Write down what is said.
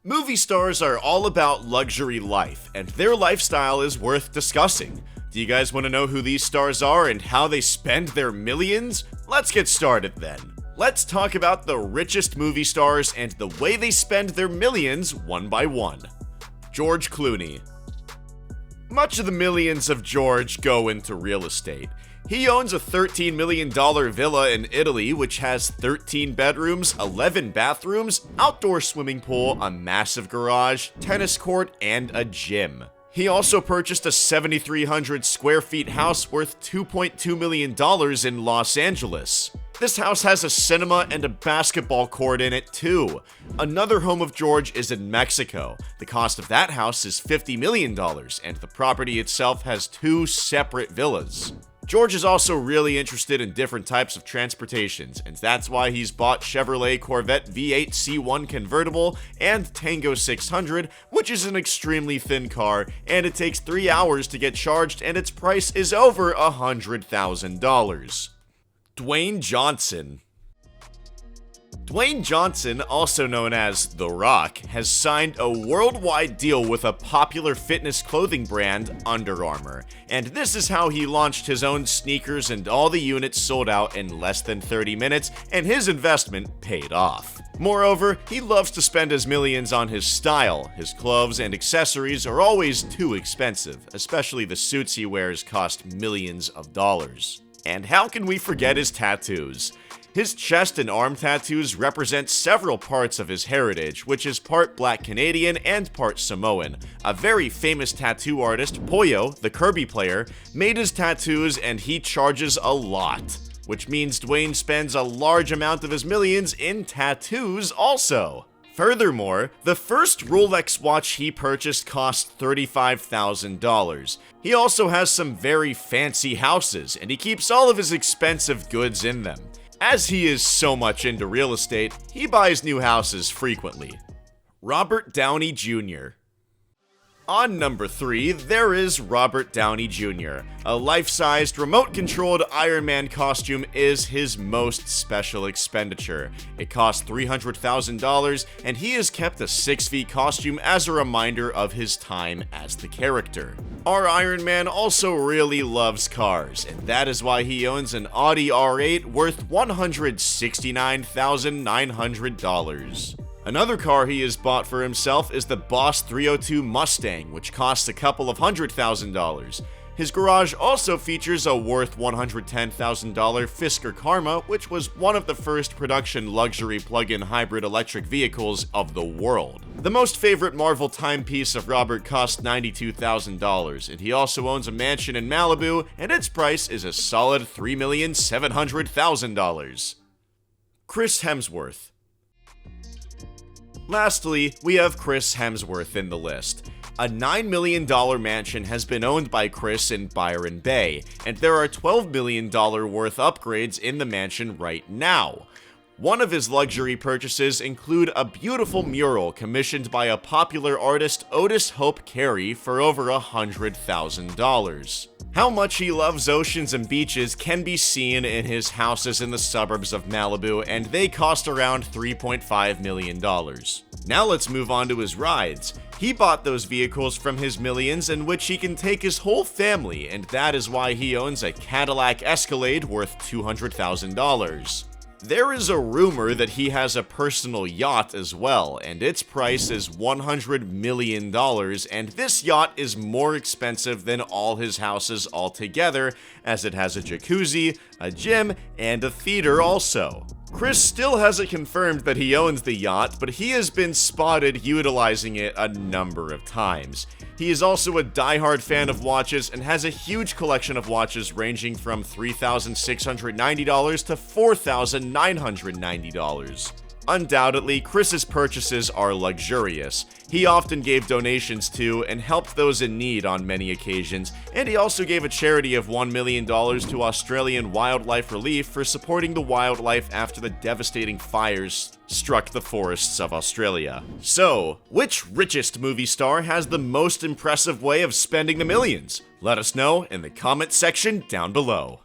Movie stars are all about luxury life, and their lifestyle is worth discussing. Do you guys want to know who these stars are and how they spend their millions? Let's get started then. Let's talk about the richest movie stars and the way they spend their millions one by one. George Clooney. Much of the millions of George go into real estate. He owns a $13 million villa in Italy which has 13 bedrooms, 11 bathrooms, outdoor swimming pool, a massive garage, tennis court, and a gym. He also purchased a 7,300 square feet house worth $2.2 million in Los Angeles. This house has a cinema and a basketball court in it too. Another home of George is in Mexico. The cost of that house is $50 million, and the property itself has 2 separate villas. George is also really interested in different types of transportations, and that's why he's bought Chevrolet Corvette V8 C1 convertible and Tango 600, which is an extremely thin car, and it takes 3 hours to get charged, and its price is over $100,000. Dwayne Johnson. Dwayne Johnson, also known as The Rock, has signed a worldwide deal with a popular fitness clothing brand, Under Armour, and this is how he launched his own sneakers, and all the units sold out in less than 30 minutes, and his investment paid off. Moreover, he loves to spend his millions on his style. His clothes and accessories are always too expensive, especially the suits he wears cost millions of dollars. And how can we forget his tattoos? His chest and arm tattoos represent several parts of his heritage, which is part Black Canadian and part Samoan. A very famous tattoo artist, Poyo, the Kirby player, made his tattoos and he charges a lot, which means Dwayne spends a large amount of his millions in tattoos also. Furthermore, the first Rolex watch he purchased cost $35,000. He also has some very fancy houses, and he keeps all of his expensive goods in them. As he is so much into real estate, he buys new houses frequently. Robert Downey Jr. On number 3, there is Robert Downey Jr. A life-sized, remote-controlled Iron Man costume is his most special expenditure. It costs $300,000, and he has kept a 6-feet costume as a reminder of his time as the character. Our Iron Man also really loves cars, and that is why he owns an Audi R8 worth $169,900. Another car he has bought for himself is the Boss 302 Mustang, which costs a couple of $100,000. His garage also features a worth $110,000 Fisker Karma, which was one of the first production luxury plug-in hybrid electric vehicles of the world. The most favorite Marvel timepiece of Robert cost $92,000, and he also owns a mansion in Malibu, and its price is a solid $3,700,000. Chris Hemsworth. Lastly, we have Chris Hemsworth in the list. A $9 million mansion has been owned by Chris in Byron Bay, and there are $12 million worth upgrades in the mansion right now. One of his luxury purchases include a beautiful mural commissioned by a popular artist, Otis Hope Carey, for over $100,000. How much he loves oceans and beaches can be seen in his houses in the suburbs of Malibu, and they cost around $3.5 million. Now let's move on to his rides. He bought those vehicles from his millions in which he can take his whole family, and that is why he owns a Cadillac Escalade worth $200,000. There is a rumor that he has a personal yacht as well, and its price is $100 million, and this yacht is more expensive than all his houses altogether, as it has a jacuzzi, a gym, and a theater also. Chris still hasn't confirmed that he owns the yacht, but he has been spotted utilizing it a number of times. He is also a diehard fan of watches and has a huge collection of watches ranging from $3,690 to $4,990. Undoubtedly, Chris's purchases are luxurious. He often gave donations to and helped those in need on many occasions, and he also gave a charity of $1 million to Australian Wildlife Relief for supporting the wildlife after the devastating fires struck the forests of Australia. So, which richest movie star has the most impressive way of spending the millions? Let us know in the comment section down below.